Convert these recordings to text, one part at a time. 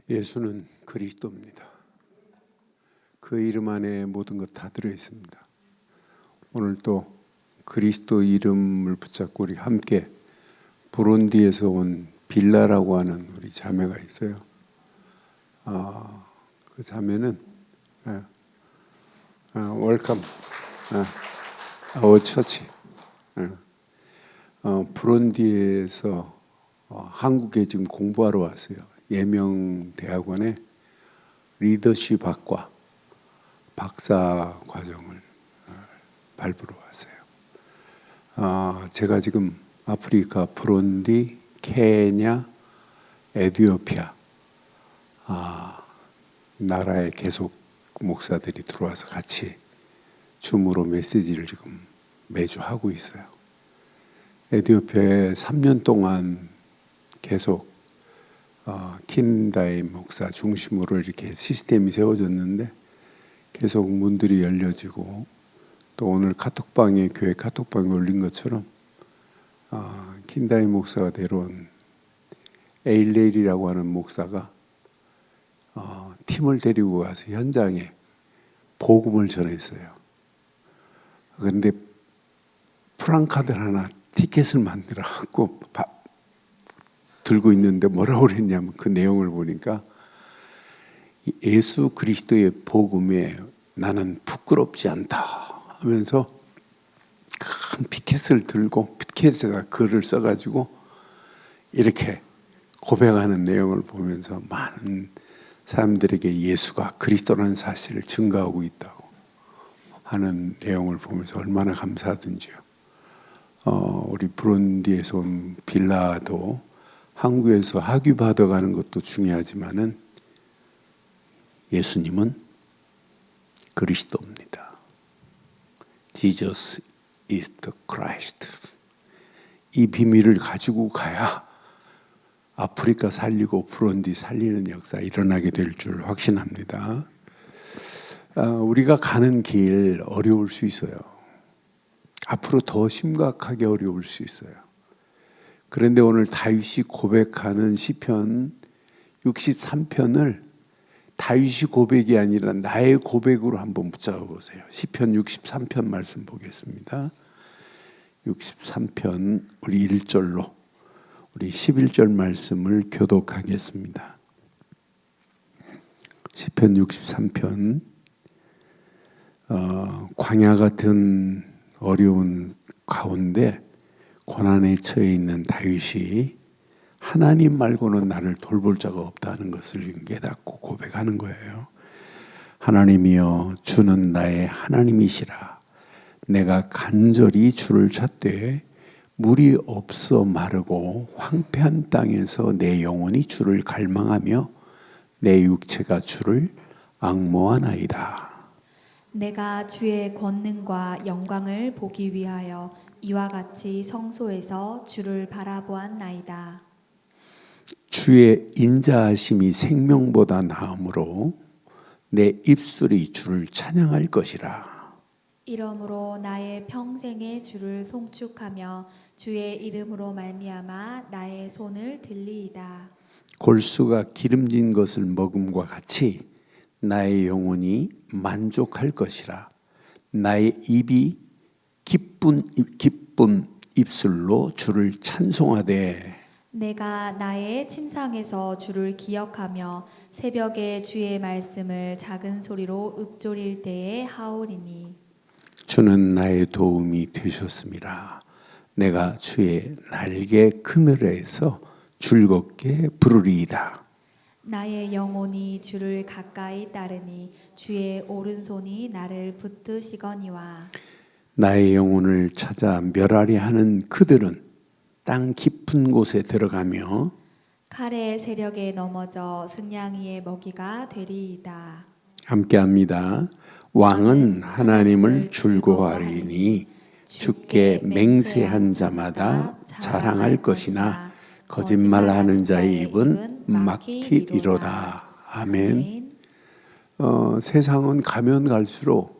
예수는 그리스도입니다. 그 이름 안에 모든 것 다 들어있습니다. 오늘 또 그리스도 이름을 붙잡고 우리 함께 부룬디에서 온 빌라라고 하는 우리 자매가 있어요. 그 자매는 웰컴 our church. 부룬디에서 한국에 지금 공부하러 왔어요. 예명대학원에 리더십 학과 박사 과정을 밟으러 왔어요. 제가 지금 아프리카, 부룬디, 케냐, 에티오피아 나라에 계속 목사들이 들어와서 같이 줌으로 메시지를 지금 매주 하고 있어요. 에티오피아에 3년 동안 계속 킨다이 목사 중심으로 이렇게 시스템이 세워졌는데 계속 문들이 열려지고 또 오늘 카톡방에 교회 카톡방에 올린 것처럼 킨다이 목사가 데려온 에일레일이라고 하는 목사가 팀을 데리고 가서 현장에 복음을 전했어요. 그런데 프랑카드를 하나 티켓을 만들어 갖고 들고 있는데 뭐라고 그랬냐면 그 내용을 보니까 예수 그리스도의 복음에 나는 부끄럽지 않다 하면서 큰 피켓을 들고 피켓에다 글을 써가지고 이렇게 고백하는 내용을 보면서 많은 사람들에게 예수가 그리스도라는 사실을 증거하고 있다고 하는 내용을 보면서 얼마나 감사하든지요. 우리 부룬디에서 온 빌라도 한국에서 학위 받아가는 것도 중요하지만은 예수님은 그리스도입니다. Jesus is the Christ. 이 비밀을 가지고 가야 아프리카 살리고 부룬디 살리는 역사 일어나게 될 줄 확신합니다. 우리가 가는 길 어려울 수 있어요. 앞으로 더 심각하게 어려울 수 있어요. 그런데 오늘 다윗이 고백하는 시편 63편을 다윗이 고백이 아니라 나의 고백으로 한번 붙잡아 보세요. 시편 63편 말씀 보겠습니다. 63편 우리 1절로 우리 11절 말씀을 교독하겠습니다. 시편 63편 광야 같은 어려운 가운데 고난에 처해 있는 다윗이 하나님 말고는 나를 돌볼 자가 없다는 것을 깨닫고 고백하는 거예요. 하나님이여 주는 나의 하나님이시라. 내가 간절히 주를 찾되 물이 없어 마르고 황폐한 땅에서 내 영혼이 주를 갈망하며 내 육체가 주를 앙모하나이다. 내가 주의 권능과 영광을 보기 위하여 이와 같이 성소에서 주를 바라보았나이다. 주의 인자하심이 생명보다 나음으로 내 입술이 주를 찬양할 것이라. 이러므로 나의 평생에 주를 송축하며 주의 이름으로 말미암아 나의 손을 들리이다. 골수가 기름진 것을 먹음과 같이 나의 영혼이 만족할 것이라. 나의 입이 기쁜 입술로 주를 찬송하되 내가 나의 침상에서 주를 기억하며 새벽에 주의 말씀을 작은 소리로 읊조릴 때에 하오리니 주는 나의 도움이 되셨습니다. 내가 주의 날개 그늘에서 즐겁게 부르리이다. 나의 영혼이 주를 가까이 따르니 주의 오른손이 나를 붙드시거니와 나의 영혼을 찾아 멸하려 하는 그들은 땅 깊은 곳에 들어가며 칼의 세력에 넘어져 승냥이의 먹이가 되리이다. 함께합니다. 왕은 하나님을 즐거워하리니 주께 맹세한 자마다 자랑할 것이나 거짓말하는 자의 입은 막히리로다. 아멘. 세상은 가면 갈수록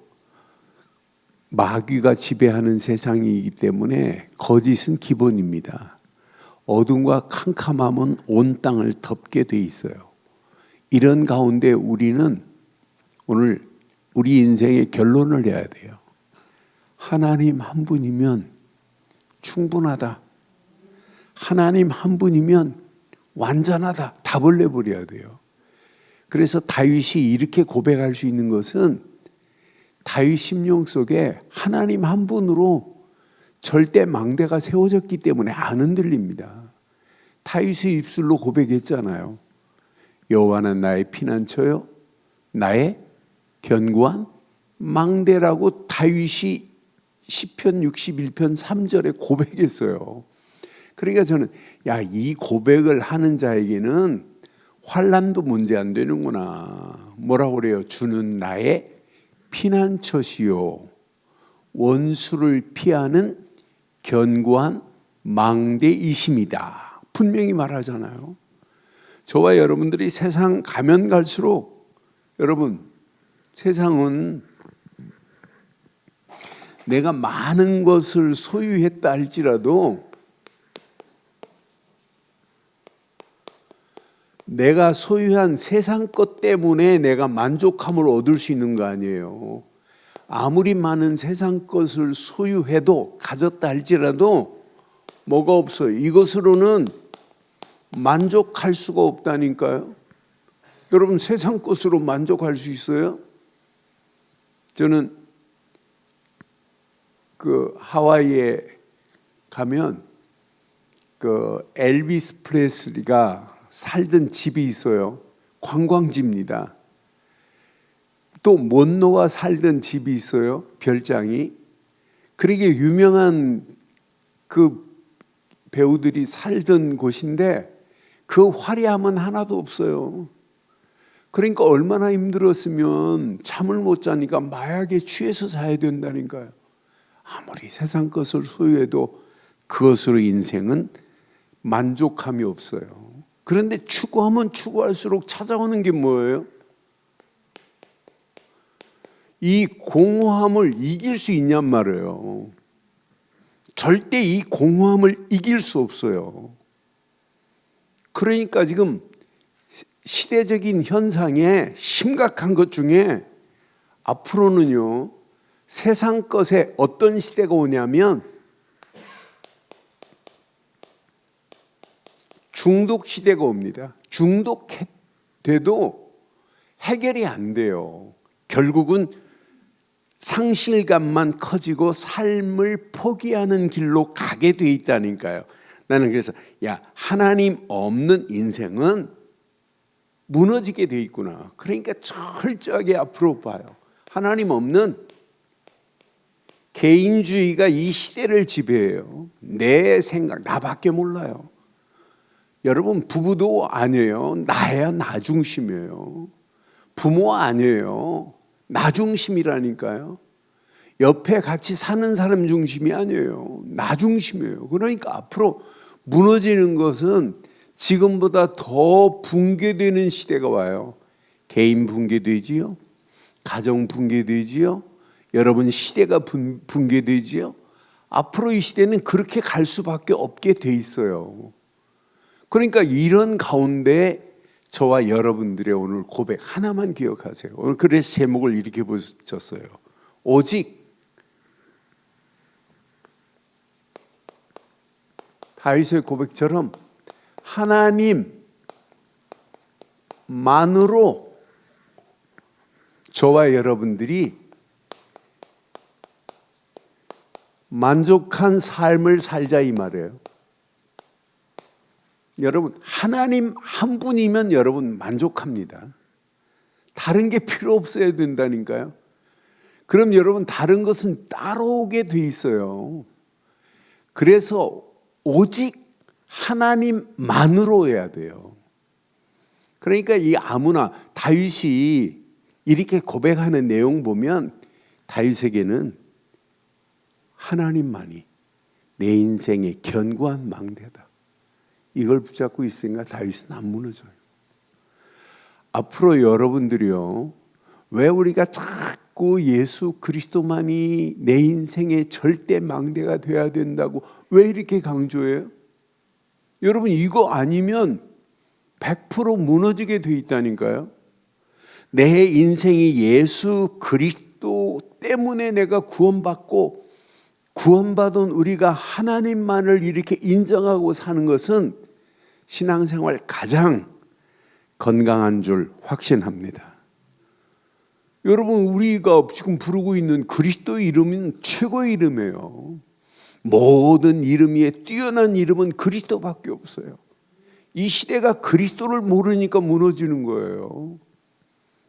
마귀가 지배하는 세상이기 때문에 거짓은 기본입니다. 어둠과 캄캄함은 온 땅을 덮게 돼 있어요. 이런 가운데 우리는 오늘 우리 인생의 결론을 내야 돼요. 하나님 한 분이면 충분하다. 하나님 한 분이면 완전하다. 답을 내버려야 돼요. 그래서 다윗이 이렇게 고백할 수 있는 것은 다윗 심령 속에 하나님 한 분으로 절대 망대가 세워졌기 때문에 안 흔들립니다. 다윗의 입술로 고백했잖아요. 여호와는 나의 피난처요, 나의 견고한 망대라고 다윗이 시편 61편 3절에 고백했어요. 그러니까 저는 이 고백을 하는 자에게는 환난도 문제 안 되는구나. 뭐라고 그래요? 주는 나의 피난처시요, 원수를 피하는 견고한 망대이심이다. 분명히 말하잖아요. 저와 여러분들이 세상 가면 갈수록, 여러분, 세상은 내가 많은 것을 소유했다 할지라도 내가 소유한 세상 것 때문에 내가 만족함을 얻을 수 있는 거 아니에요. 아무리 많은 세상 것을 소유해도, 가졌다 할지라도 뭐가 없어요. 이것으로는 만족할 수가 없다니까요. 여러분, 세상 것으로 만족할 수 있어요? 저는 하와이에 가면 엘비스 프레슬리가 살던 집이 있어요. 관광지입니다. 또 먼로가 살던 집이 있어요. 별장이. 그러게 유명한 그 배우들이 살던 곳인데 그 화려함은 하나도 없어요. 그러니까 얼마나 힘들었으면 잠을 못 자니까 마약에 취해서 자야 된다니까요. 아무리 세상 것을 소유해도 그것으로 인생은 만족함이 없어요. 그런데 추구하면 추구할수록 찾아오는 게 뭐예요? 이 공허함을 이길 수 있냔 말이에요. 절대 이 공허함을 이길 수 없어요. 그러니까 지금 시대적인 현상에 심각한 것 중에 앞으로는요, 세상 것에 어떤 시대가 오냐면 중독 시대가 옵니다. 중독돼도 해결이 안 돼요. 결국은 상실감만 커지고 삶을 포기하는 길로 가게 돼 있다니까요. 나는 그래서 하나님 없는 인생은 무너지게 돼 있구나. 그러니까 철저하게 앞으로 봐요. 하나님 없는 개인주의가 이 시대를 지배해요. 내 생각, 나밖에 몰라요. 여러분, 부부도 아니에요. 나야 나 중심이에요. 부모 아니에요. 나 중심이라니까요. 옆에 같이 사는 사람 중심이 아니에요. 나 중심이에요. 그러니까 앞으로 무너지는 것은 지금보다 더 붕괴되는 시대가 와요. 개인 붕괴되지요. 가정 붕괴되지요. 여러분 시대가 붕괴되지요. 앞으로 이 시대는 그렇게 갈 수밖에 없게 돼 있어요. 그러니까 이런 가운데 저와 여러분들의 오늘 고백 하나만 기억하세요. 오늘 그래서 제목을 이렇게 붙였어요. 오직 다윗의 고백처럼 하나님만으로 저와 여러분들이 만족한 삶을 살자 이 말이에요. 여러분, 하나님 한 분이면 여러분 만족합니다. 다른 게 필요 없어야 된다니까요. 그럼 여러분 다른 것은 따라오게 돼 있어요. 그래서 오직 하나님만으로 해야 돼요. 그러니까 이 아무나 다윗이 이렇게 고백하는 내용 보면 다윗에게는 하나님만이 내 인생의 견고한 망대다. 이걸 붙잡고 있으니까 다윗은 안 무너져요. 앞으로 여러분들이요, 왜 우리가 자꾸 예수 그리스도만이 내 인생의 절대 망대가 돼야 된다고 왜 이렇게 강조해요? 여러분, 이거 아니면 100% 무너지게 돼 있다니까요. 내 인생이 예수 그리스도 때문에 내가 구원받고 구원받은 우리가 하나님만을 이렇게 인정하고 사는 것은 신앙생활 가장 건강한 줄 확신합니다. 여러분, 우리가 지금 부르고 있는 그리스도 이름은 최고의 이름이에요. 모든 이름 위에 뛰어난 이름은 그리스도밖에 없어요. 이 시대가 그리스도를 모르니까 무너지는 거예요.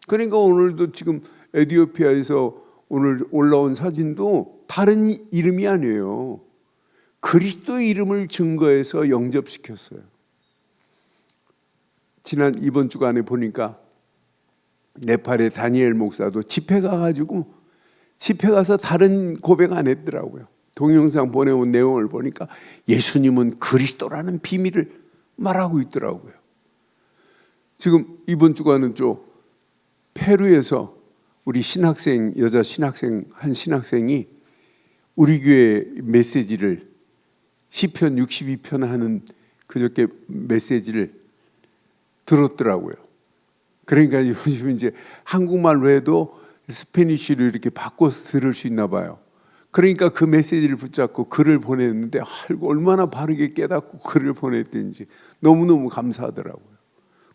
그러니까 오늘도 지금 에티오피아에서 오늘 올라온 사진도 다른 이름이 아니에요. 그리스도 이름을 증거해서 영접시켰어요. 이번 주간에 보니까 네팔의 다니엘 목사도 집회 가서 다른 고백 안 했더라고요. 동영상 보내온 내용을 보니까 예수님은 그리스도라는 비밀을 말하고 있더라고요. 지금 이번 주간은 페루에서 우리 여자 신학생 한 신학생이 우리 교회 메시지를 시편 62편 하는 그저께 메시지를 들었더라고요. 그러니까 요즘 이제 한국말로 해도 스페니쉬로 이렇게 바꿔서 들을 수 있나 봐요. 그러니까 그 메시지를 붙잡고 글을 보냈는데 얼마나 바르게 깨닫고 글을 보냈든지 너무너무 감사하더라고요.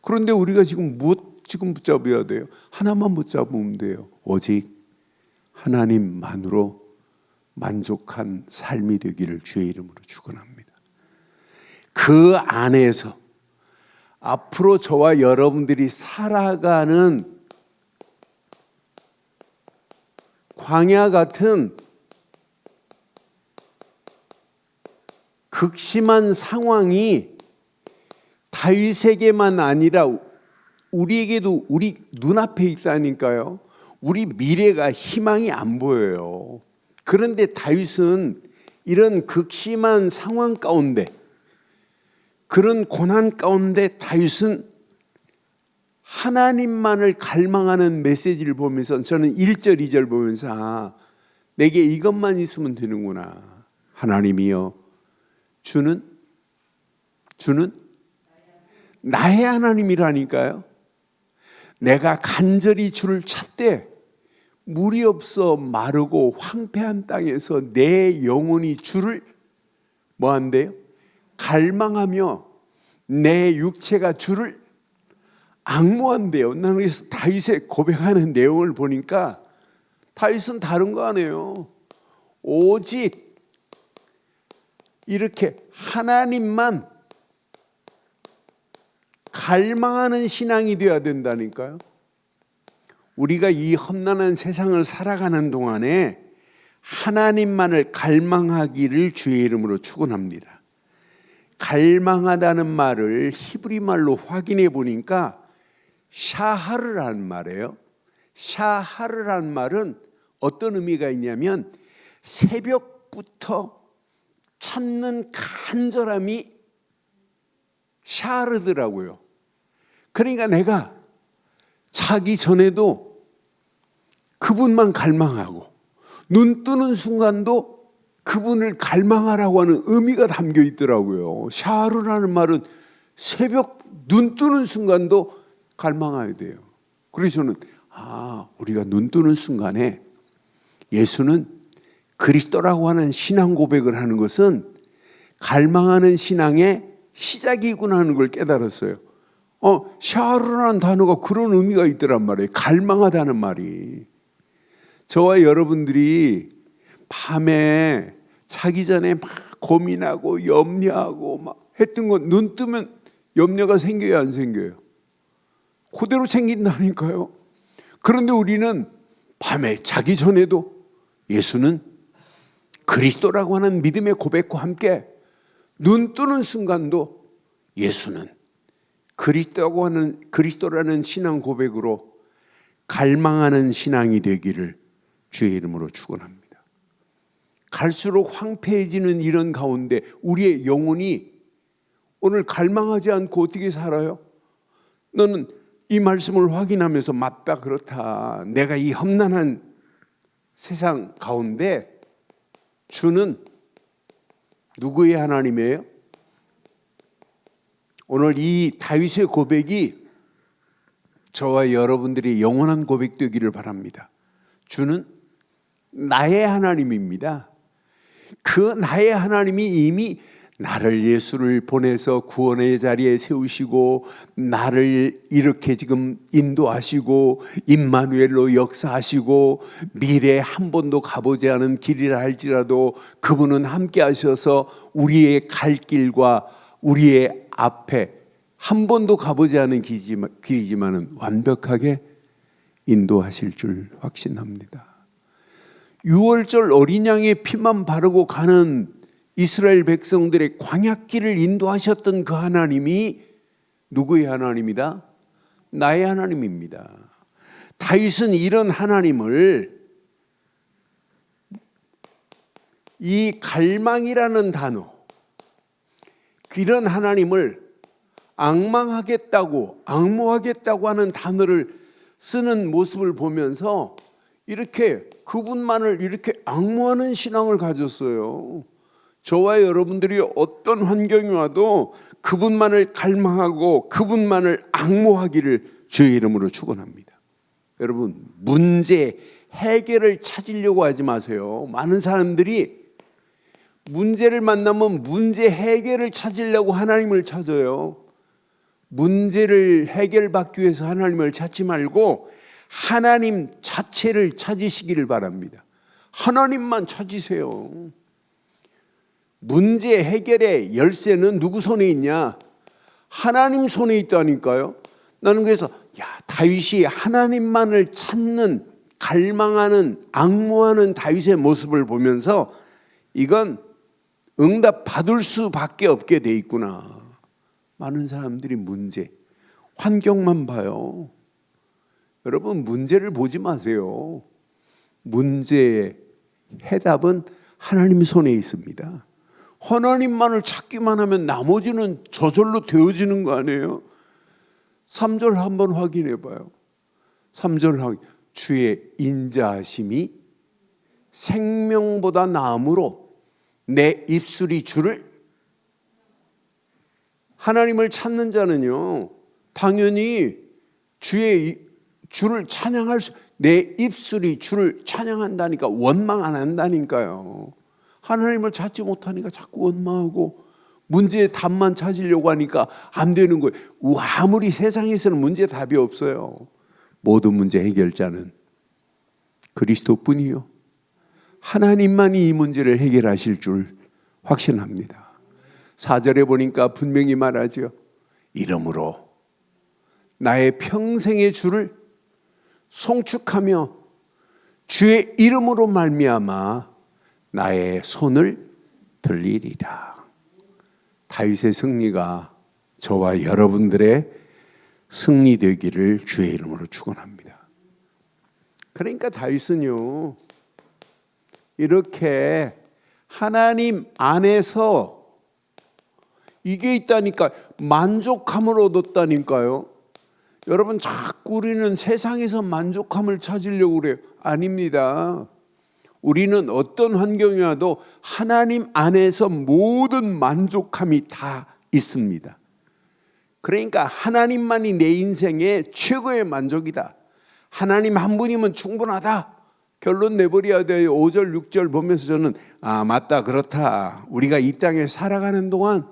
그런데 우리가 지금 지금 붙잡아야 돼요? 하나만 붙잡으면 돼요. 오직 하나님만으로 만족한 삶이 되기를 주의 이름으로 축원합니다. 그 안에서 앞으로 저와 여러분들이 살아가는 광야 같은 극심한 상황이 다윗에게만 아니라 우리에게도 우리 눈앞에 있다니까요. 우리 미래가 희망이 안 보여요. 그런데 다윗은 이런 극심한 상황 가운데, 그런 고난 가운데 다윗은 하나님만을 갈망하는 메시지를 보면서 저는 1절, 2절 보면서 내게 이것만 있으면 되는구나. 하나님이여, 주는 나의 하나님이라니까요. 내가 간절히 주를 찾되 물이 없어 마르고 황폐한 땅에서 내 영혼이 주를 뭐한대요? 갈망하며 내 육체가 주를 앙모한대요. 나는 그래서 다윗의 고백하는 내용을 보니까 다윗은 다른 거 아니에요. 오직 이렇게 하나님만 갈망하는 신앙이 되어야 된다니까요. 우리가 이 험난한 세상을 살아가는 동안에 하나님만을 갈망하기를 주의 이름으로 축원합니다. 갈망하다는 말을 히브리 말로 확인해 보니까 샤하르라는 말이에요. 샤하르라는 말은 어떤 의미가 있냐면 새벽부터 찾는 간절함이 샤르더라고요. 그러니까 내가 자기 전에도 그분만 갈망하고 눈 뜨는 순간도 그분을 갈망하라고 하는 의미가 담겨 있더라고요. 샤르라는 말은 새벽 눈 뜨는 순간도 갈망해야 돼요. 그래서 저는 우리가 눈 뜨는 순간에 예수는 그리스도라고 하는 신앙 고백을 하는 것은 갈망하는 신앙의 시작이구나 하는 걸 깨달았어요. 샤르라는 단어가 그런 의미가 있더란 말이에요. 갈망하다는 말이. 저와 여러분들이 밤에 자기 전에 막 고민하고 염려하고 막 했던 건 눈 뜨면 염려가 생겨요, 안 생겨요? 그대로 생긴다니까요. 그런데 우리는 밤에 자기 전에도 예수는 그리스도라고 하는 믿음의 고백과 함께 눈 뜨는 순간도 예수는 그리스도라는 신앙 고백으로 갈망하는 신앙이 되기를 주의 이름으로 축원합니다. 갈수록 황폐해지는 이런 가운데 우리의 영혼이 오늘 갈망하지 않고 어떻게 살아요? 너는 이 말씀을 확인하면서 맞다, 그렇다. 내가 이 험난한 세상 가운데 주는 누구의 하나님이에요? 오늘 이 다윗의 고백이 저와 여러분들이 영원한 고백 되기를 바랍니다. 주는 나의 하나님입니다. 그 나의 하나님이 이미 나를 예수를 보내서 구원의 자리에 세우시고 나를 이렇게 지금 인도하시고 임마누엘로 역사하시고 미래에 한 번도 가보지 않은 길이라 할지라도 그분은 함께 하셔서 우리의 갈 길과 우리의 앞에 한 번도 가보지 않은 길이지만은 완벽하게 인도하실 줄 확신합니다. 6월절 어린 양의 피만 바르고 가는 이스라엘 백성들의 광야길을 인도하셨던 그 하나님이 누구의 하나님이다? 나의 하나님입니다. 다윗은 이런 하나님을 이 갈망이라는 단어, 이런 하나님을 앙모하겠다고 하는 단어를 쓰는 모습을 보면서 이렇게 그분만을 이렇게 앙모하는 신앙을 가졌어요. 저와 여러분들이 어떤 환경이 와도 그분만을 갈망하고 그분만을 앙모하기를 주의 이름으로 축원합니다. 여러분, 문제 해결을 찾으려고 하지 마세요. 많은 사람들이 문제를 만나면 문제 해결을 찾으려고 하나님을 찾아요. 문제를 해결받기 위해서 하나님을 찾지 말고 하나님 자체를 찾으시기를 바랍니다. 하나님만 찾으세요. 문제 해결의 열쇠는 누구 손에 있냐? 하나님 손에 있다니까요. 나는 그래서 다윗이 하나님만을 찾는, 갈망하는, 앙모하는 다윗의 모습을 보면서 이건 응답 받을 수밖에 없게 돼 있구나. 많은 사람들이 문제, 환경만 봐요. 여러분, 문제를 보지 마세요. 문제의 해답은 하나님 손에 있습니다. 하나님만을 찾기만 하면 나머지는 저절로 되어지는 거 아니에요? 3절 한번 확인해 봐요. 3절 확인. 주의 인자하심이 생명보다 나음으로 내 입술이 주를, 하나님을 찾는 자는요 당연히 주를 찬양할 내 입술이 주를 찬양한다니까 원망 안 한다니까요. 하나님을 찾지 못하니까 자꾸 원망하고 문제의 답만 찾으려고 하니까 안 되는 거예요. 아무리 세상에서는 문제 답이 없어요. 모든 문제 해결자는 그리스도뿐이요, 하나님만이 이 문제를 해결하실 줄 확신합니다. 4절에 보니까 분명히 말하죠. 이러므로 나의 평생의 주를 송축하며 주의 이름으로 말미암아 나의 손을 들리리라. 다윗의 승리가 저와 여러분들의 승리 되기를 주의 이름으로 축원합니다. 그러니까 다윗은요 이렇게 하나님 안에서 이게 있다니까 만족함을 얻었다니까요. 여러분, 자꾸 우리는 세상에서 만족함을 찾으려고 그래요. 아닙니다. 우리는 어떤 환경이 와도 하나님 안에서 모든 만족함이 다 있습니다. 그러니까 하나님만이 내 인생의 최고의 만족이다. 하나님 한 분이면 충분하다. 결론 내버려야 돼요. 5절 6절 보면서 저는 맞다, 그렇다. 우리가 이 땅에 살아가는 동안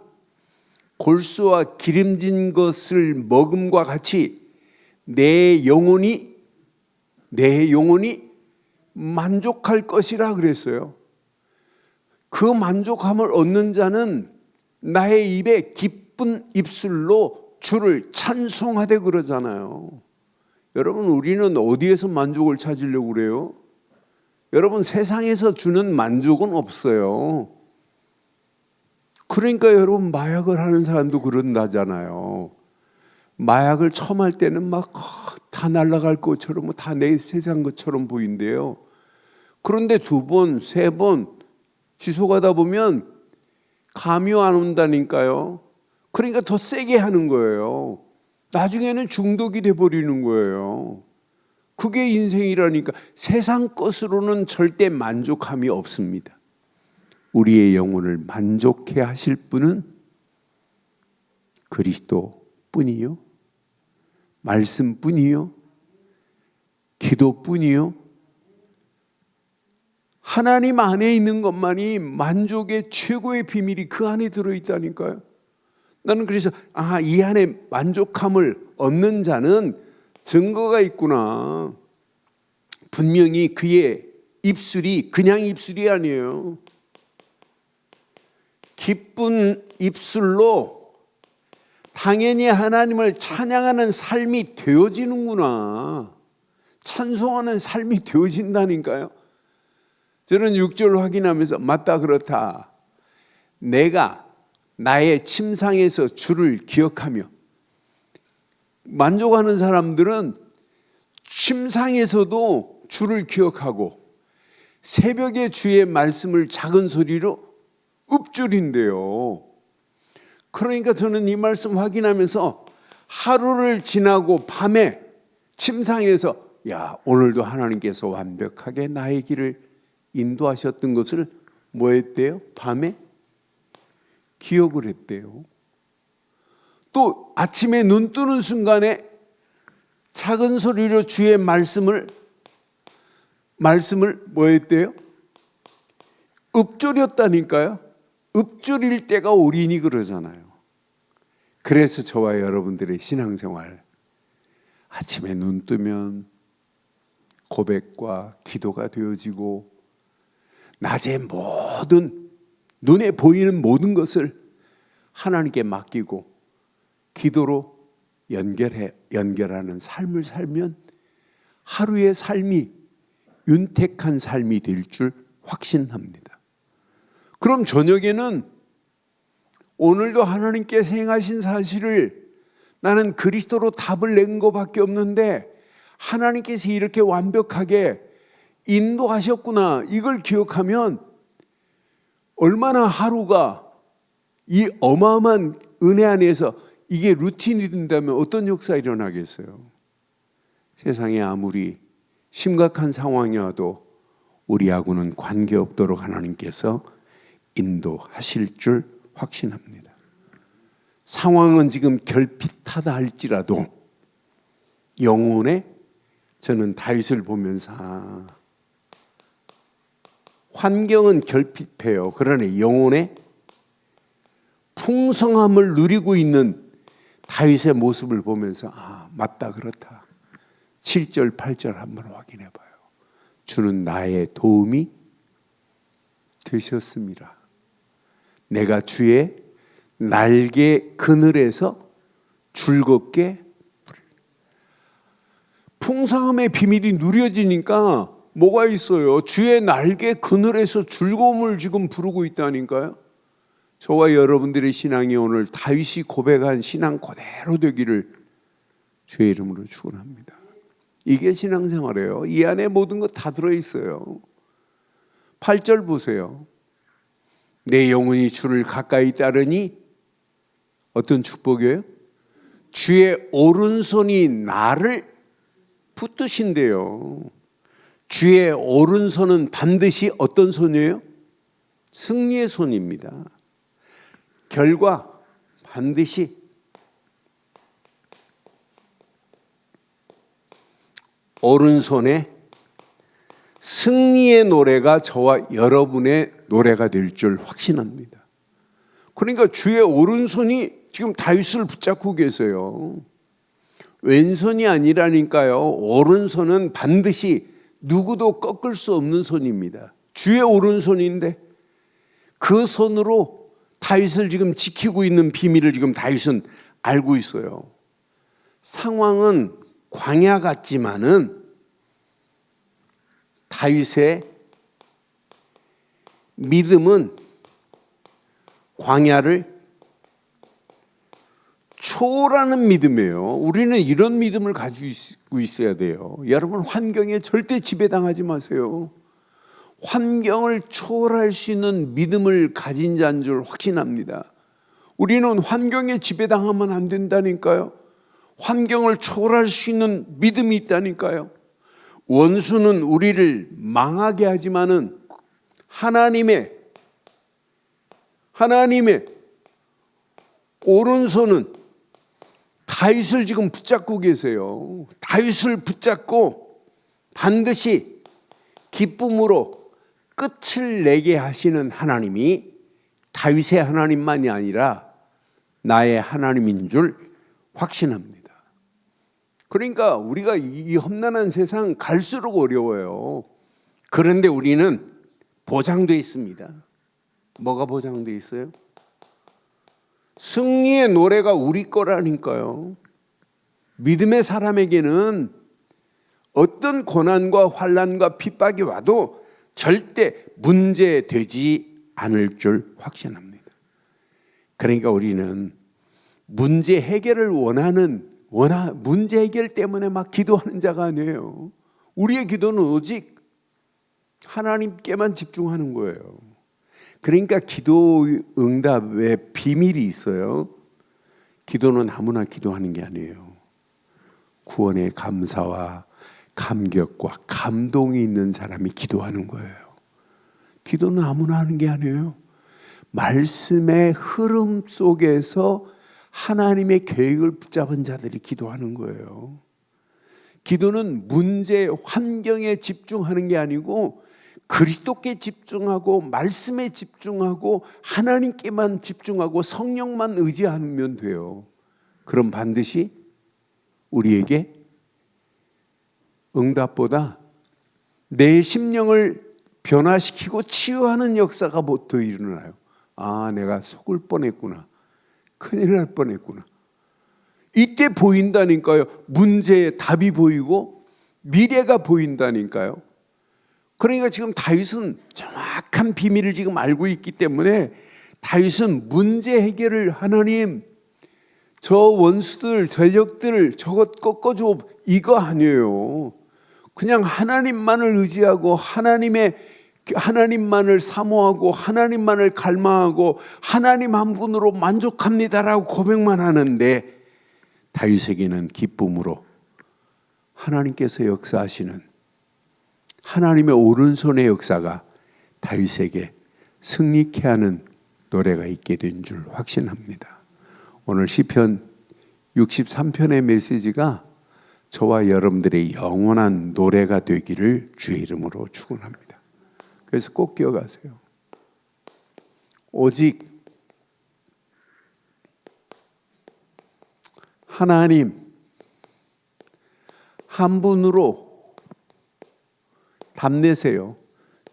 골수와 기름진 것을 먹음과 같이 내 영혼이 만족할 것이라 그랬어요. 그 만족함을 얻는 자는 나의 입에 기쁜 입술로 주를 찬송하되 그러잖아요. 여러분, 우리는 어디에서 만족을 찾으려고 그래요? 여러분, 세상에서 주는 만족은 없어요. 그러니까 여러분, 마약을 하는 사람도 그런다잖아요. 마약을 처음 할 때는 막 다 날아갈 것처럼 다 내 세상 것처럼 보인대요. 그런데 2번, 3번 지속하다 보면 감이 안 온다니까요. 그러니까 더 세게 하는 거예요. 나중에는 중독이 돼버리는 거예요. 그게 인생이라니까. 세상 것으로는 절대 만족함이 없습니다. 우리의 영혼을 만족해 하실 분은 그리스도뿐이요? 말씀뿐이요? 기도뿐이요? 하나님 안에 있는 것만이 만족의 최고의 비밀이 그 안에 들어있다니까요. 나는 그래서 이 안에 만족함을 얻는 자는 증거가 있구나. 분명히 그의 입술이 그냥 입술이 아니에요. 기쁜 입술로 당연히 하나님을 찬양하는 삶이 되어지는구나. 찬송하는 삶이 되어진다니까요. 저는 6절 확인하면서 맞다, 그렇다. 내가 나의 침상에서 주를 기억하며, 만족하는 사람들은 침상에서도 주를 기억하고 새벽에 주의 말씀을 작은 소리로 읊조린대요. 그러니까 저는 이 말씀 확인하면서 하루를 지나고 밤에 침상에서 오늘도 하나님께서 완벽하게 나의 길을 인도하셨던 것을 뭐 했대요? 밤에 기억을 했대요. 또 아침에 눈 뜨는 순간에 작은 소리로 주의 말씀을 뭐 했대요? 읊조렸다니까요. 읊조릴 때가 올이니 그러잖아요. 그래서 저와 여러분들의 신앙생활, 아침에 눈 뜨면 고백과 기도가 되어지고, 낮에 모든 눈에 보이는 모든 것을 하나님께 맡기고 기도로 연결하는 삶을 살면 하루의 삶이 윤택한 삶이 될 줄 확신합니다. 그럼 저녁에는 오늘도 하나님께서 행하신 사실을 나는 그리스도로 답을 낸 것밖에 없는데 하나님께서 이렇게 완벽하게 인도하셨구나, 이걸 기억하면 얼마나 하루가 이 어마어마한 은혜 안에서 이게 루틴이 된다면 어떤 역사가 일어나겠어요. 세상에 아무리 심각한 상황이 와도 우리하고는 관계없도록 하나님께서 인도하실 줄 확신합니다. 상황은 지금 결핍하다 할지라도 영혼에, 저는 다윗을 보면서 환경은 결핍해요. 그러나 영혼의 풍성함을 누리고 있는 다윗의 모습을 보면서 맞다, 그렇다. 7절 8절 한번 확인해 봐요. 주는 나의 도움이 되셨습니다. 내가 주의 날개 그늘에서 즐겁게, 풍성함의 비밀이 누려지니까 뭐가 있어요? 주의 날개 그늘에서 즐거움을 지금 부르고 있다니까요. 저와 여러분들의 신앙이 오늘 다윗이 고백한 신앙 그대로 되기를 주의 이름으로 축원합니다. 이게 신앙생활이에요. 이 안에 모든 것 다 들어있어요. 8절 보세요. 내 영혼이 주를 가까이 따르니, 어떤 축복이에요? 주의 오른손이 나를 붙드신대요. 주의 오른손은 반드시 어떤 손이에요? 승리의 손입니다. 결과 반드시 오른손에 승리의 노래가 저와 여러분의 노래가 될 줄 확신합니다. 그러니까 주의 오른손이 지금 다윗을 붙잡고 계세요. 왼손이 아니라니까요. 오른손은 반드시 누구도 꺾을 수 없는 손입니다. 주의 오른손인데 그 손으로 다윗을 지금 지키고 있는 비밀을 지금 다윗은 알고 있어요. 상황은 광야 같지만은 다윗의 믿음은 광야를 초월하는 믿음이에요. 우리는 이런 믿음을 가지고 있어야 돼요. 여러분, 환경에 절대 지배당하지 마세요. 환경을 초월할 수 있는 믿음을 가진 자인 줄 확신합니다. 우리는 환경에 지배당하면 안 된다니까요. 환경을 초월할 수 있는 믿음이 있다니까요. 원수는 우리를 망하게 하지만은 하나님의 오른손은 다윗을 지금 붙잡고 계세요. 다윗을 붙잡고 반드시 기쁨으로 끝을 내게 하시는 하나님이 다윗의 하나님만이 아니라 나의 하나님인 줄 확신합니다. 그러니까 우리가 이 험난한 세상 갈수록 어려워요. 그런데 우리는 보장되어 있습니다. 뭐가 보장되어 있어요? 승리의 노래가 우리 거라니까요. 믿음의 사람에게는 어떤 고난과 환난과 핍박이 와도 절대 문제되지 않을 줄 확신합니다. 그러니까 우리는 문제 해결을 문제 해결 때문에 막 기도하는 자가 아니에요. 우리의 기도는 오직 하나님께만 집중하는 거예요. 그러니까 기도 응답의 비밀이 있어요. 기도는 아무나 기도하는 게 아니에요. 구원의 감사와 감격과 감동이 있는 사람이 기도하는 거예요. 기도는 아무나 하는 게 아니에요. 말씀의 흐름 속에서 하나님의 계획을 붙잡은 자들이 기도하는 거예요. 기도는 문제, 환경에 집중하는 게 아니고 그리스도께 집중하고 말씀에 집중하고 하나님께만 집중하고 성령만 의지하면 돼요. 그럼 반드시 우리에게 응답보다 내 심령을 변화시키고 치유하는 역사가 더 일어나요. 아, 내가 속을 뻔했구나. 큰일 날 뻔했구나. 이때 보인다니까요. 문제의 답이 보이고 미래가 보인다니까요. 그러니까 지금 다윗은 정확한 비밀을 지금 알고 있기 때문에 다윗은 문제 해결을 하나님 저 원수들 전력들 저것 꺾어줘 이거 아니에요. 그냥 하나님만을 의지하고 하나님만을 사모하고 하나님만을 갈망하고 하나님 한 분으로 만족합니다라고 고백만 하는데 다윗에게는 기쁨으로 하나님께서 역사하시는 하나님의 오른손의 역사가 다윗에게 승리케 하는 노래가 있게 된 줄 확신합니다. 오늘 시편 63편의 메시지가 저와 여러분들의 영원한 노래가 되기를 주의 이름으로 축원합니다. 그래서 꼭 기억하세요. 오직 하나님 한 분으로 답내세요.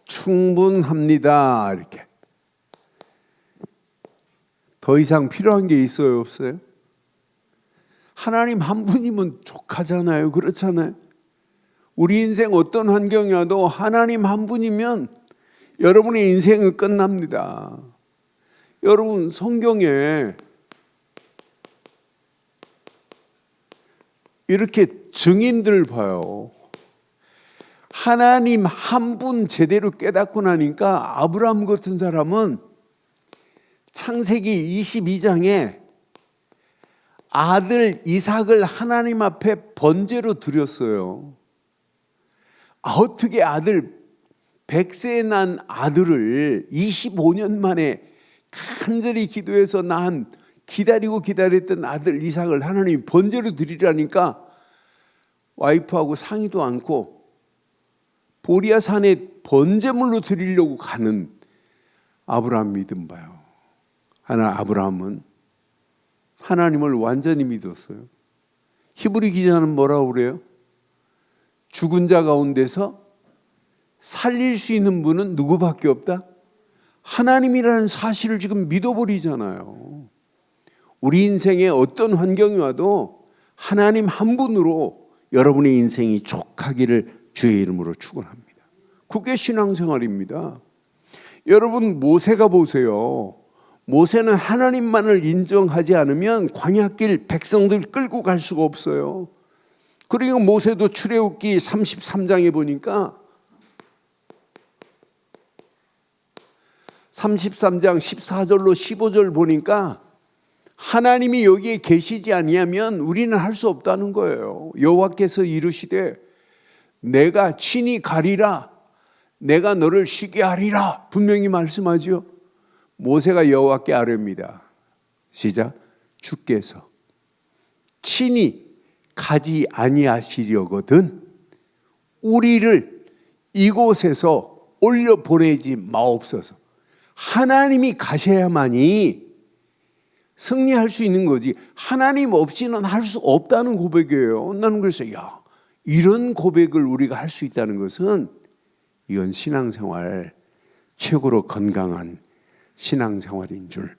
충분합니다. 이렇게. 더 이상 필요한 게 있어요, 없어요? 하나님 한 분이면 족하잖아요. 그렇잖아요. 우리 인생 어떤 환경이 와도 하나님 한 분이면 여러분의 인생은 끝납니다. 여러분 성경에 이렇게 증인들 봐요. 하나님 한 분 제대로 깨닫고 나니까 아브라함 같은 사람은 창세기 22장에 아들 이삭을 하나님 앞에 번제로 드렸어요. 어떻게 100세에 난 아들을 25년 만에 간절히 기도해서 낳은 기다렸던 아들 이삭을 하나님이 번제로 드리라니까 와이프하고 상의도 않고 보리아 산에 번제물로 드리려고 가는 아브라함 믿음 봐요. 아브라함은 하나님을 완전히 믿었어요. 히브리 기자는 뭐라고 그래요? 죽은 자 가운데서 살릴 수 있는 분은 누구밖에 없다? 하나님이라는 사실을 지금 믿어버리잖아요. 우리 인생에 어떤 환경이 와도 하나님 한 분으로 여러분의 인생이 족하기를 주의 이름으로 축원합니다. 그게 신앙생활입니다. 여러분 모세가 보세요. 모세는 하나님만을 인정하지 않으면 광야길 백성들 끌고 갈 수가 없어요. 그리고 모세도 출애굽기 33장에 보니까 33장 14절로 15절 보니까 하나님이 여기에 계시지 아니하면 우리는 할 수 없다는 거예요. 여호와께서 이르시되 내가 친히 가리라 내가 너를 쉬게 하리라 분명히 말씀하죠. 모세가 여호와께 아뢰입니다. 시작. 주께서 친히 가지 아니하시려거든 우리를 이곳에서 올려 보내지 마옵소서. 하나님이 가셔야만이 승리할 수 있는 거지 하나님 없이는 할 수 없다는 고백이에요. 나는 그래서 이런 고백을 우리가 할 수 있다는 것은 이건 신앙생활 최고로 건강한 신앙생활인 줄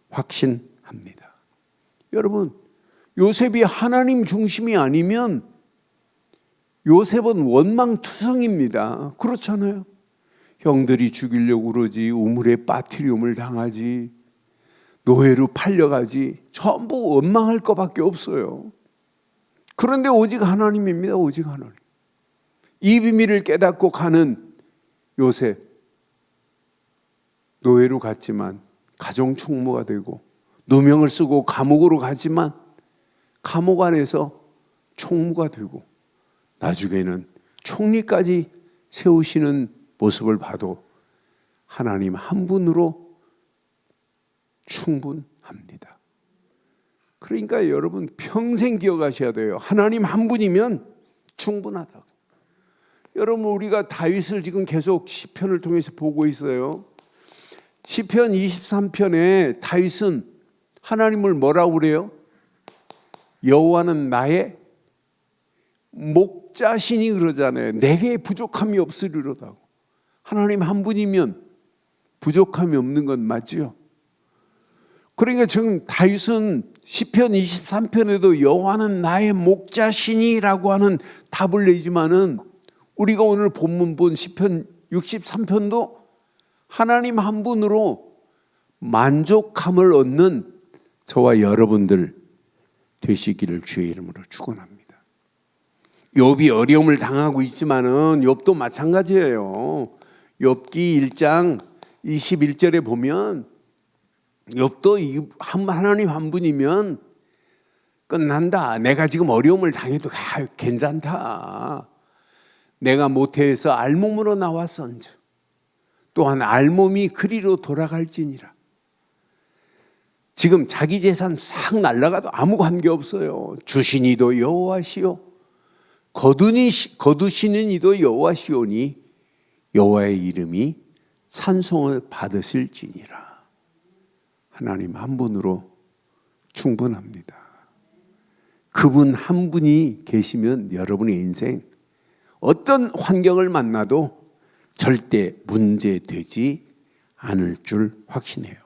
확신합니다. 여러분, 요셉이 하나님 중심이 아니면 요셉은 원망투성입니다. 그렇잖아요. 형들이 죽이려고 그러지, 우물에 빠트리움을 당하지, 노예로 팔려가지, 전부 원망할 것밖에 없어요. 그런데 오직 하나님입니다. 오직 하나님. 이 비밀을 깨닫고 가는 요셉, 노예로 갔지만 가정 총무가 되고, 누명을 쓰고 감옥으로 가지만 감옥 안에서 총무가 되고, 나중에는 총리까지 세우시는 모습을 봐도 하나님 한 분으로 충분합니다. 그러니까 여러분 평생 기억하셔야 돼요. 하나님 한 분이면 충분하다고. 여러분, 우리가 다윗을 지금 계속 시편을 통해서 보고 있어요. 시편 23편에 다윗은 하나님을 뭐라고 그래요? 여호와는 나의 목자시니 그러잖아요. 내게 부족함이 없으리로다. 하나님 한 분이면 부족함이 없는 건 맞죠? 그러니까 지금 다윗은 시편 23편에도 여호와는 나의 목자시니라고 하는 답을 내지만은 우리가 오늘 본문 본 시편 63편도 하나님 한 분으로 만족함을 얻는 저와 여러분들 되시기를 주의 이름으로 축원합니다. 욥이 어려움을 당하고 있지만은 욥도 마찬가지예요. 욥기 1장 21절에 보면 욥도 하나님 한 분이면 끝난다. 내가 지금 어려움을 당해도 괜찮다. 내가 모태에서 알몸으로 나왔은즉 또한 알몸이 그리로 돌아갈지니라. 지금 자기 재산 싹 날아가도 아무 관계없어요. 주신 이도 여호와시오 거두시는 이도 여호와시오니 여호와의 이름이 찬송을 받으실지니라. 하나님 한 분으로 충분합니다. 그분 한 분이 계시면 여러분의 인생 어떤 환경을 만나도 절대 문제되지 않을 줄 확신해요.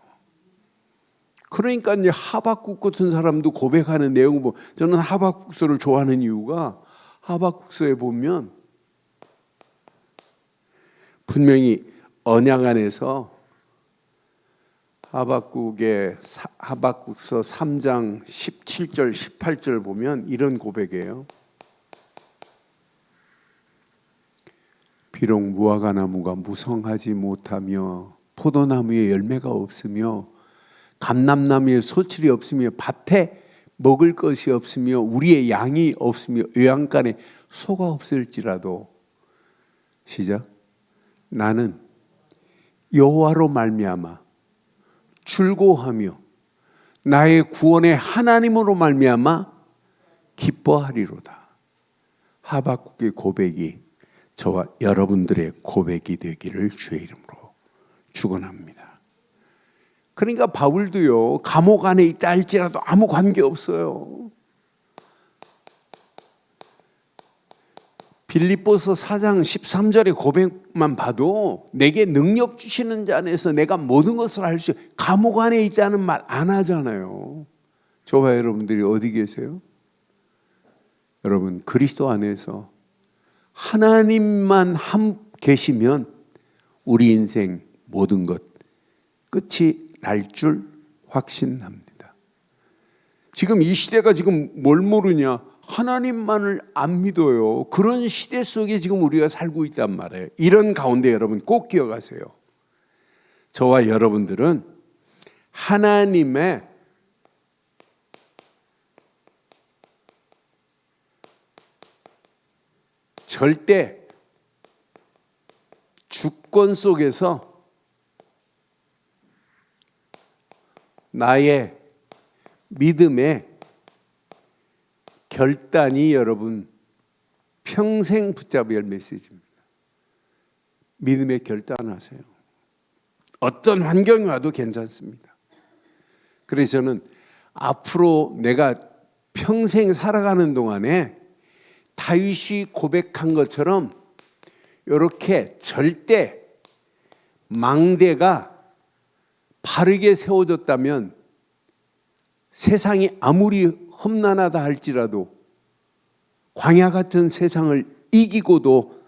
그러니까 이제 하박국 같은 사람도 고백하는 내용을 보면, 저는 하박국서를 좋아하는 이유가 하박국서에 보면 분명히 언약 안에서 하박국서 3장 17절 18절 보면 이런 고백이에요. 비록 무화과 나무가 무성하지 못하며 포도나무에 열매가 없으며 감람나무에 소출이 없으며 밭에 먹을 것이 없으며 우리의 양이 없으며 외양간에 소가 없을지라도 시작. 나는 여호와로 말미암아 즐거워하며 나의 구원의 하나님으로 말미암아 기뻐하리로다. 하박국의 고백이 저와 여러분들의 고백이 되기를 주의 이름으로 축원합니다. 그러니까 바울도요, 감옥 안에 있다 할지라도 아무 관계 없어요. 빌립보서 4장 13절의 고백만 봐도 내게 능력 주시는 자 안에서 내가 모든 것을 할 수, 감옥 안에 있다는 말 안 하잖아요. 저와 여러분들이 어디 계세요? 여러분, 그리스도 안에서 하나님만 계시면 우리 인생 모든 것 끝이 날 줄 확신합니다. 지금 이 시대가 지금 뭘 모르냐? 하나님만을 안 믿어요. 그런 시대 속에 지금 우리가 살고 있단 말이에요. 이런 가운데 여러분 꼭 기억하세요. 저와 여러분들은 하나님의 절대 주권 속에서 나의 믿음의 결단이 여러분 평생 붙잡아야 할 메시지입니다. 믿음의 결단하세요. 어떤 환경이 와도 괜찮습니다. 그래서 저는 앞으로 내가 평생 살아가는 동안에 다윗이 고백한 것처럼 이렇게 절대 망대가 바르게 세워졌다면 세상이 아무리 험난하다 할지라도 광야 같은 세상을 이기고도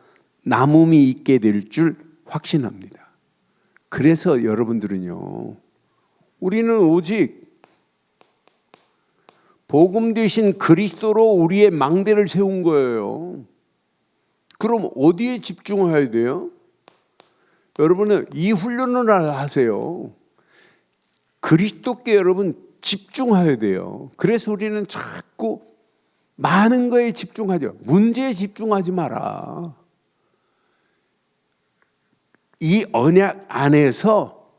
남음이 있게 될 줄 확신합니다. 그래서 여러분들은요, 우리는 오직 복음 되신 그리스도로 우리의 망대를 세운 거예요. 그럼 어디에 집중해야 돼요? 여러분은 이 훈련을 하세요. 그리스도께 여러분 집중해야 돼요. 그래서 우리는 자꾸 많은 거에 집중하죠. 문제에 집중하지 마라. 이 언약 안에서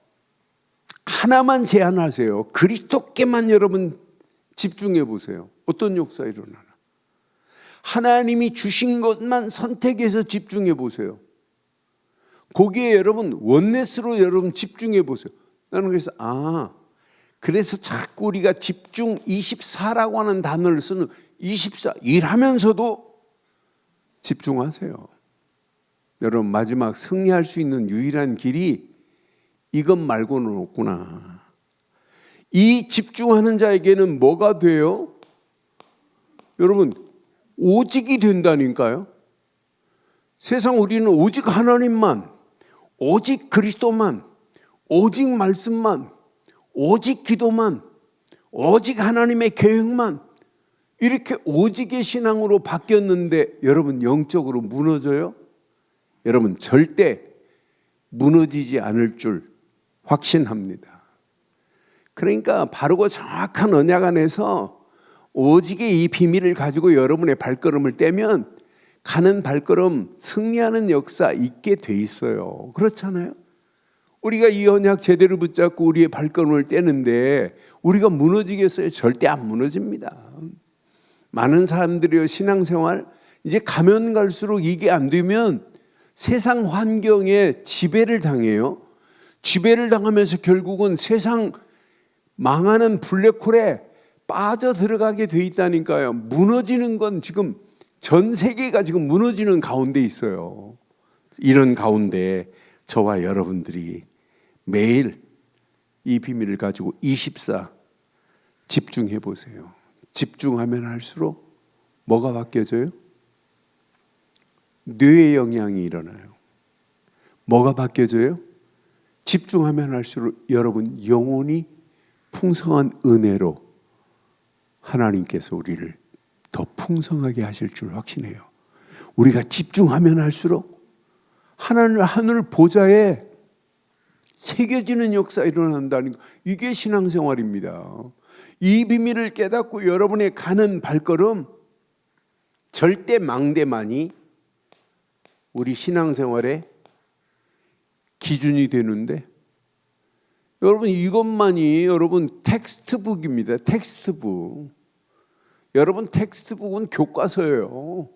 하나만 제안하세요. 그리스도께만 여러분 집중해 보세요. 어떤 역사 일어나나. 하나님이 주신 것만 선택해서 집중해 보세요. 거기에 여러분 원네스로 여러분 집중해 보세요. 나는 그래서 그래서 자꾸 우리가 집중 24라고 하는 단어를 쓰는 24 일하면서도 집중하세요. 여러분 마지막 승리할 수 있는 유일한 길이 이것 말고는 없구나. 이 집중하는 자에게는 뭐가 돼요? 여러분 오직이 된다니까요. 세상 우리는 오직 하나님만, 오직 그리스도만, 오직 말씀만, 오직 기도만, 오직 하나님의 계획만, 이렇게 오직의 신앙으로 바뀌었는데 여러분 영적으로 무너져요? 여러분 절대 무너지지 않을 줄 확신합니다. 그러니까 바르고 정확한 언약 안에서 오직의 이 비밀을 가지고 여러분의 발걸음을 떼면 가는 발걸음 승리하는 역사 있게 돼 있어요. 그렇잖아요? 우리가 이 언약 제대로 붙잡고 우리의 발걸음을 떼는데 우리가 무너지겠어요? 절대 안 무너집니다. 많은 사람들이 신앙생활 이제 가면 갈수록 이게 안 되면 세상 환경에 지배를 당해요. 지배를 당하면서 결국은 세상 망하는 블랙홀에 빠져 들어가게 돼 있다니까요. 무너지는 건 지금 전 세계가 지금 무너지는 가운데 있어요. 이런 가운데 저와 여러분들이 매일 이 비밀을 가지고 24 집중해 보세요. 집중하면 할수록 뭐가 바뀌어져요? 뇌의 영향이 일어나요. 뭐가 바뀌어져요? 집중하면 할수록 여러분 영혼이 풍성한 은혜로 하나님께서 우리를 더 풍성하게 하실 줄 확신해요. 우리가 집중하면 할수록 하늘 보좌에 새겨지는 역사 일어난다는 거, 이게 신앙생활입니다. 이 비밀을 깨닫고 여러분의 가는 발걸음 절대 망대만이 우리 신앙생활의 기준이 되는데 여러분 이것만이 여러분 텍스트북입니다. 텍스트북. 여러분 텍스트북은 교과서예요.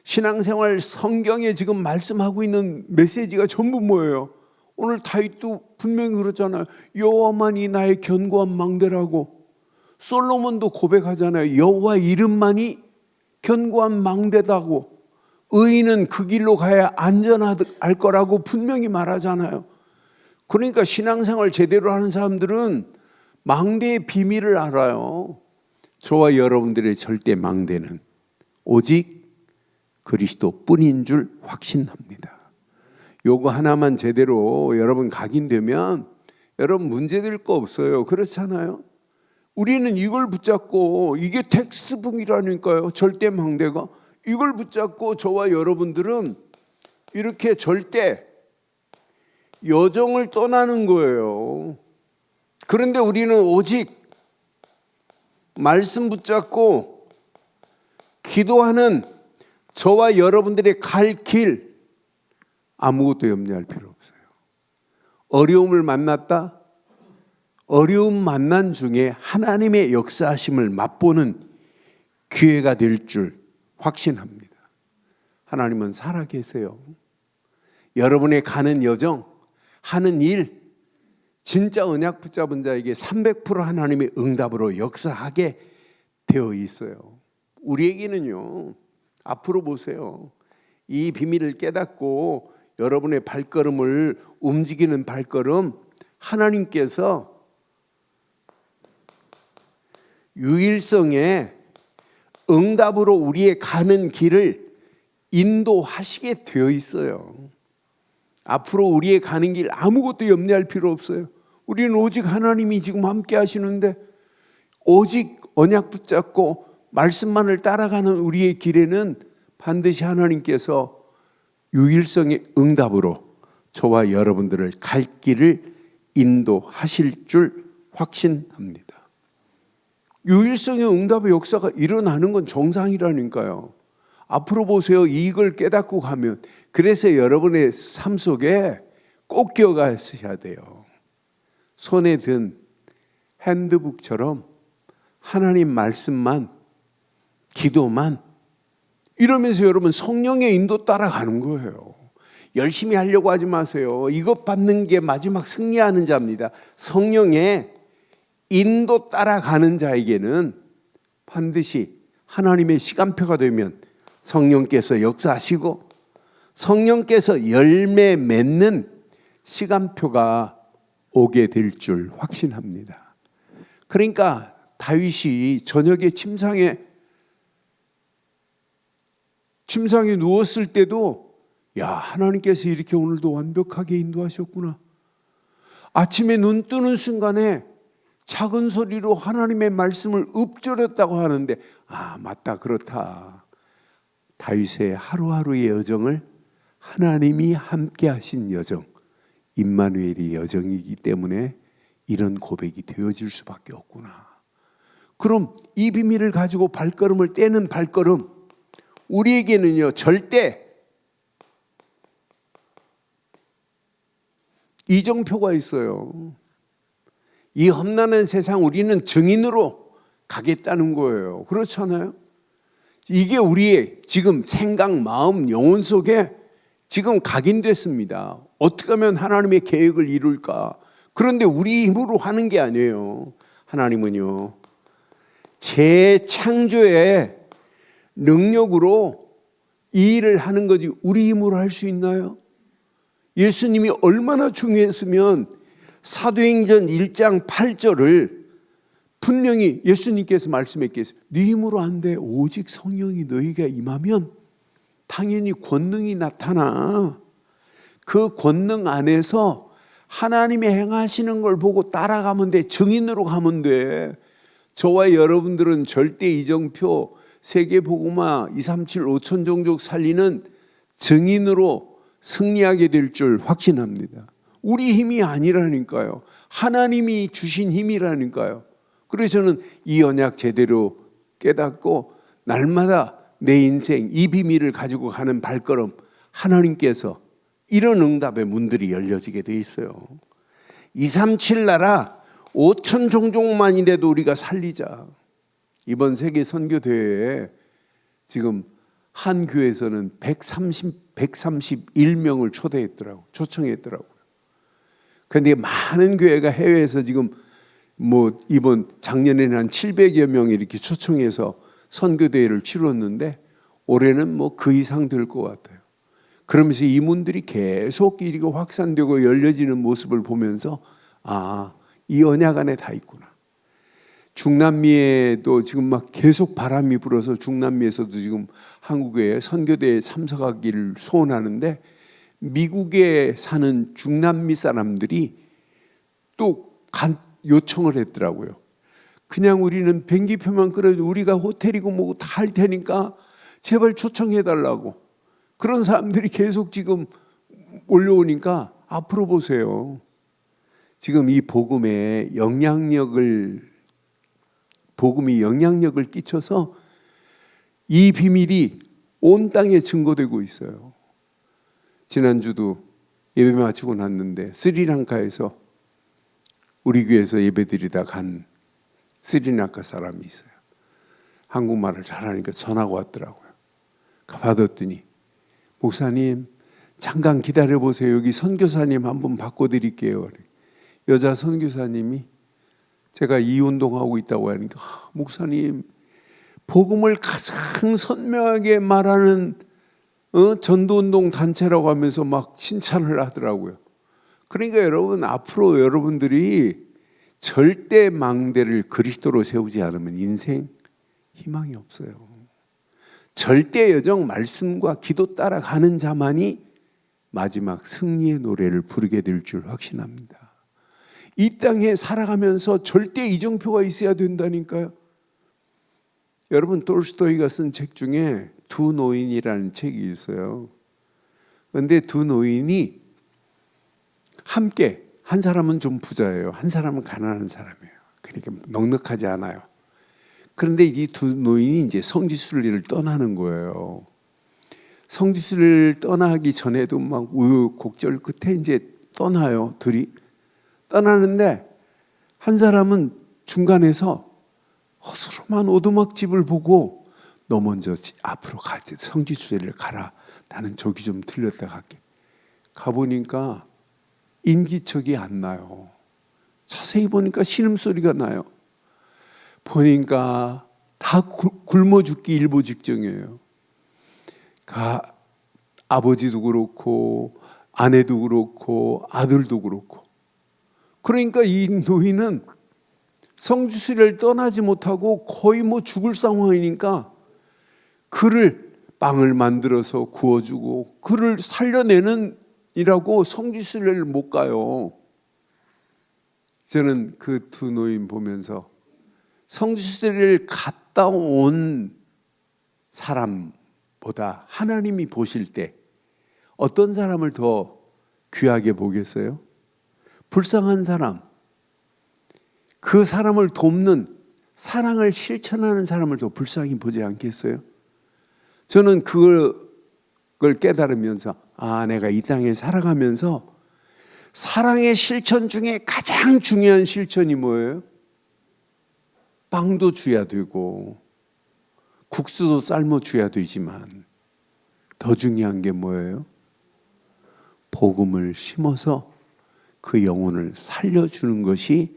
신앙생활 성경에 지금 말씀하고 있는 메시지가 전부 뭐예요? 오늘 다윗도 분명히 그러잖아요. 여호와만이 나의 견고한 망대라고. 솔로몬도 고백하잖아요. 여호와 이름만이 견고한 망대다고. 의인은 그 길로 가야 안전할 거라고 분명히 말하잖아요. 그러니까 신앙생활 제대로 하는 사람들은 망대의 비밀을 알아요. 저와 여러분들의 절대 망대는 오직 그리스도뿐인 줄 확신합니다. 요거 하나만 제대로 여러분 각인되면 여러분 문제될 거 없어요. 그렇잖아요? 우리는 이걸 붙잡고 이게 텍스트북이라니까요. 절대 망대가. 이걸 붙잡고 저와 여러분들은 이렇게 절대 여정을 떠나는 거예요. 그런데 우리는 오직 말씀 붙잡고 기도하는 저와 여러분들의 갈 길 아무것도 염려할 필요 없어요. 어려움을 만났다? 어려움 만난 중에 하나님의 역사하심을 맛보는 기회가 될 줄 확신합니다. 하나님은 살아계세요. 여러분의 가는 여정, 하는 일, 진짜 언약 붙잡은 자에게 300% 하나님의 응답으로 역사하게 되어 있어요. 우리에게는요, 앞으로 보세요. 이 비밀을 깨닫고 여러분의 발걸음을 움직이는 발걸음, 하나님께서 유일성의 응답으로 우리의 가는 길을 인도하시게 되어 있어요. 앞으로 우리의 가는 길 아무것도 염려할 필요 없어요. 우리는 오직 하나님이 지금 함께 하시는데, 오직 언약 붙잡고 말씀만을 따라가는 우리의 길에는 반드시 하나님께서 유일성의 응답으로 저와 여러분들을 갈 길을 인도하실 줄 확신합니다. 유일성의 응답의 역사가 일어나는 건 정상이라니까요. 앞으로 보세요. 이걸 깨닫고 가면, 그래서 여러분의 삶 속에 꼭 기억하셔야 돼요. 손에 든 핸드북처럼 하나님 말씀만, 기도만, 이러면서 여러분 성령의 인도 따라가는 거예요. 열심히 하려고 하지 마세요. 이것 받는 게 마지막 승리하는 자입니다. 성령의 인도 따라가는 자에게는 반드시 하나님의 시간표가 되면 성령께서 역사하시고 성령께서 열매 맺는 시간표가 오게 될 줄 확신합니다. 그러니까 다윗이 저녁에 침상에 누웠을 때도, 야, 하나님께서 이렇게 오늘도 완벽하게 인도하셨구나. 아침에 눈 뜨는 순간에 작은 소리로 하나님의 말씀을 읊조렸다고 하는데, 아, 맞다, 그렇다. 다윗의 하루하루의 여정을 하나님이 함께 하신 여정, 임마누엘의 여정이기 때문에 이런 고백이 되어질 수밖에 없구나. 그럼 이 비밀을 가지고 발걸음을 떼는 발걸음, 우리에게는요, 절대 이정표가 있어요. 이 험난한 세상 우리는 증인으로 가겠다는 거예요. 그렇잖아요? 이게 우리의 지금 생각, 마음, 영혼 속에 지금 각인됐습니다. 어떻게 하면 하나님의 계획을 이룰까? 그런데 우리 힘으로 하는 게 아니에요. 하나님은요, 재창조의 능력으로 이 일을 하는 거지 우리 힘으로 할 수 있나요? 예수님이 얼마나 중요했으면 사도행전 1장 8절을 분명히 예수님께서 말씀했겠어요. 네 힘으로 안 돼. 오직 성령이 너희가 임하면 당연히 권능이 나타나. 그 권능 안에서 하나님의 행하시는 걸 보고 따라가면 돼. 증인으로 가면 돼. 저와 여러분들은 절대 이정표, 세계복음화, 237 5천 종족 살리는 증인으로 승리하게 될 줄 확신합니다. 우리 힘이 아니라니까요. 하나님이 주신 힘이라니까요. 그래서 저는 이 언약 제대로 깨닫고 날마다 내 인생 이 비밀을 가지고 가는 발걸음, 하나님께서 이런 응답의 문들이 열려지게 돼 있어요. 237 나라 5천 종족만이라도 우리가 살리자. 이번 세계 선교대회에 지금 한 교회에서는 131명을 초청했더라고요. 그런데 많은 교회가 해외에서 지금 이번 작년에는 한 700여 명이 이렇게 초청해서 선교대회를 치렀는데 올해는 그 이상 될 것 같아요. 그러면서 이 문들이 계속 이렇게 확산되고 열려지는 모습을 보면서, 아, 이 언약 안에 다 있구나. 중남미에도 지금 막 계속 바람이 불어서 중남미에서도 지금 한국에 선교대회에 참석하기를 소원하는데, 미국에 사는 중남미 사람들이 또 요청을 했더라고요. 그냥 우리는 비행기표만 끊어도 우리가 호텔이고 뭐고 다 할 테니까 제발 초청해달라고. 그런 사람들이 계속 지금 올려오니까 앞으로 보세요. 지금 이 복음이 영향력을 끼쳐서 이 비밀이 온 땅에 증거되고 있어요. 지난주도 예배 마치고 났는데 스리랑카에서 우리 교회에서 예배드리다 간 스리랑카 사람이 있어요. 한국말을 잘하니까 전화가 왔더라고요. 받았더니 목사님 잠깐 기다려보세요. 여기 선교사님 한 분 바꿔드릴게요. 여자 선교사님이 제가 이 운동하고 있다고 하니까 목사님 복음을 가장 선명하게 말하는 전도운동 단체라고 하면서 막 칭찬을 하더라고요. 그러니까 여러분 앞으로 여러분들이 절대 망대를 그리스도로 세우지 않으면 인생 희망이 없어요. 절대 여정 말씀과 기도 따라가는 자만이 마지막 승리의 노래를 부르게 될 줄 확신합니다. 이 땅에 살아가면서 절대 이정표가 있어야 된다니까요. 여러분 톨스토이가 쓴 책 중에 두 노인이라는 책이 있어요. 그런데 두 노인이 함께, 한 사람은 좀 부자예요. 한 사람은 가난한 사람이에요. 그러니까 넉넉하지 않아요. 그런데 이 두 노인이 이제 성지순례를 떠나는 거예요. 성지순례를 떠나기 전에도 막 우여곡절 끝에 이제 떠나요. 둘이 떠나는데 한 사람은 중간에서 허스름한 오두막집을 보고 너 먼저 앞으로 가지, 성지순례를 가라. 나는 저기 좀 들렸다 갈게. 가보니까 인기척이 안 나요. 자세히 보니까 신음소리가 나요. 보니까 다 굶어 죽기 일보 직전이에요. 아버지도 그렇고 아내도 그렇고 아들도 그렇고. 그러니까 이 노인은 성지순례를 떠나지 못하고 거의 뭐 죽을 상황이니까 그를 빵을 만들어서 구워주고 그를 살려내는 이라고 성지순례를 못 가요. 저는 그 두 노인 보면서 성지순례를 갔다 온 사람보다 하나님이 보실 때 어떤 사람을 더 귀하게 보겠어요? 불쌍한 사람, 그 사람을 돕는 사랑을 실천하는 사람을 더 불쌍히 보지 않겠어요? 저는 그걸 깨달으면서 내가 이 땅에 살아가면서 사랑의 실천 중에 가장 중요한 실천이 뭐예요? 빵도 줘야 되고 국수도 삶아 줘야 되지만 더 중요한 게 뭐예요? 복음을 심어서 그 영혼을 살려주는 것이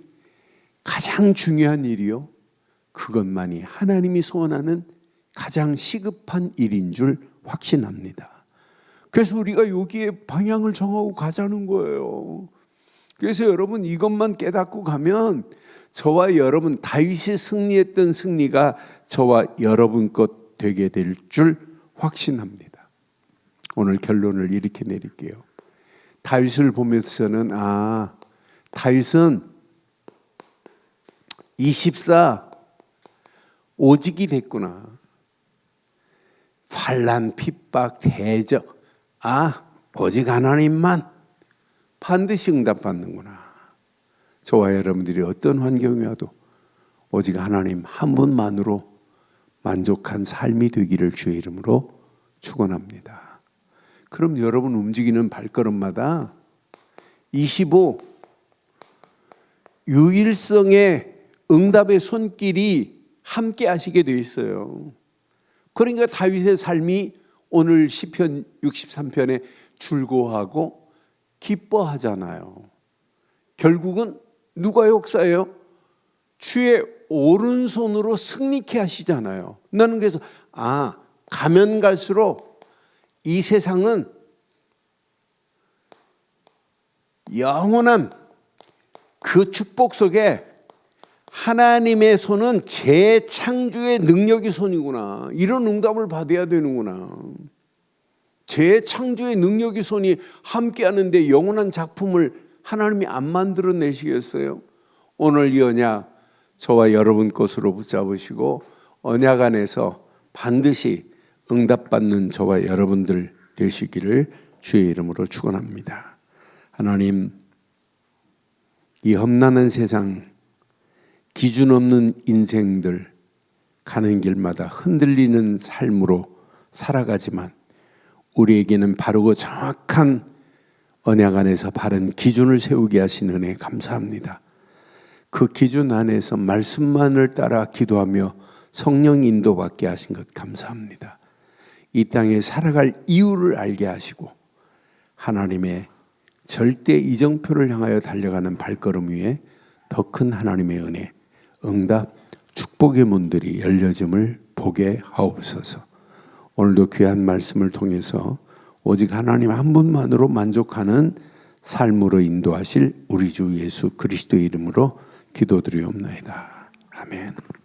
가장 중요한 일이요. 그것만이 하나님이 소원하는 가장 시급한 일인 줄 확신합니다. 그래서 우리가 여기에 방향을 정하고 가자는 거예요. 그래서 여러분 이것만 깨닫고 가면 저와 여러분 다윗이 승리했던 승리가 저와 여러분 것 되게 될 줄 확신합니다. 오늘 결론을 이렇게 내릴게요. 다윗을 보면서 저는 다윗은 24 오직이 됐구나. 환난, 핍박, 대적. 오직 하나님만 반드시 응답받는구나. 저와 여러분들이 어떤 환경이 와도 오직 하나님 한 분만으로 만족한 삶이 되기를 주의 이름으로 축원합니다. 그럼 여러분 움직이는 발걸음마다 25 유일성의 응답의 손길이 함께 하시게 돼 있어요. 그러니까 다윗의 삶이 오늘 시편 63편에 즐거워하고 기뻐하잖아요. 결국은 누가 역사예요? 주의 오른손으로 승리케 하시잖아요. 나는 그래서 가면 갈수록 이 세상은 영원한 그 축복 속에 하나님의 손은 재창조의 능력의 손이구나. 이런 응답을 받아야 되는구나. 재창조의 능력의 손이 함께하는데 영원한 작품을 하나님이 안 만들어내시겠어요? 오늘 이 언약 저와 여러분 것으로 붙잡으시고 언약 안에서 반드시 응답받는 저와 여러분들 되시기를 주의 이름으로 축원합니다. 하나님, 이 험난한 세상, 기준 없는 인생들, 가는 길마다 흔들리는 삶으로 살아가지만 우리에게는 바르고 정확한 언약 안에서 바른 기준을 세우게 하신 은혜 감사합니다. 그 기준 안에서 말씀만을 따라 기도하며 성령 인도받게 하신 것 감사합니다. 이 땅에 살아갈 이유를 알게 하시고 하나님의 절대 이정표를 향하여 달려가는 발걸음 위에 더 큰 하나님의 은혜, 응답, 축복의 문들이 열려짐을 보게 하옵소서. 오늘도 귀한 말씀을 통해서 오직 하나님 한 분만으로 만족하는 삶으로 인도하실 우리 주 예수 그리스도의 이름으로 기도드리옵나이다. 아멘.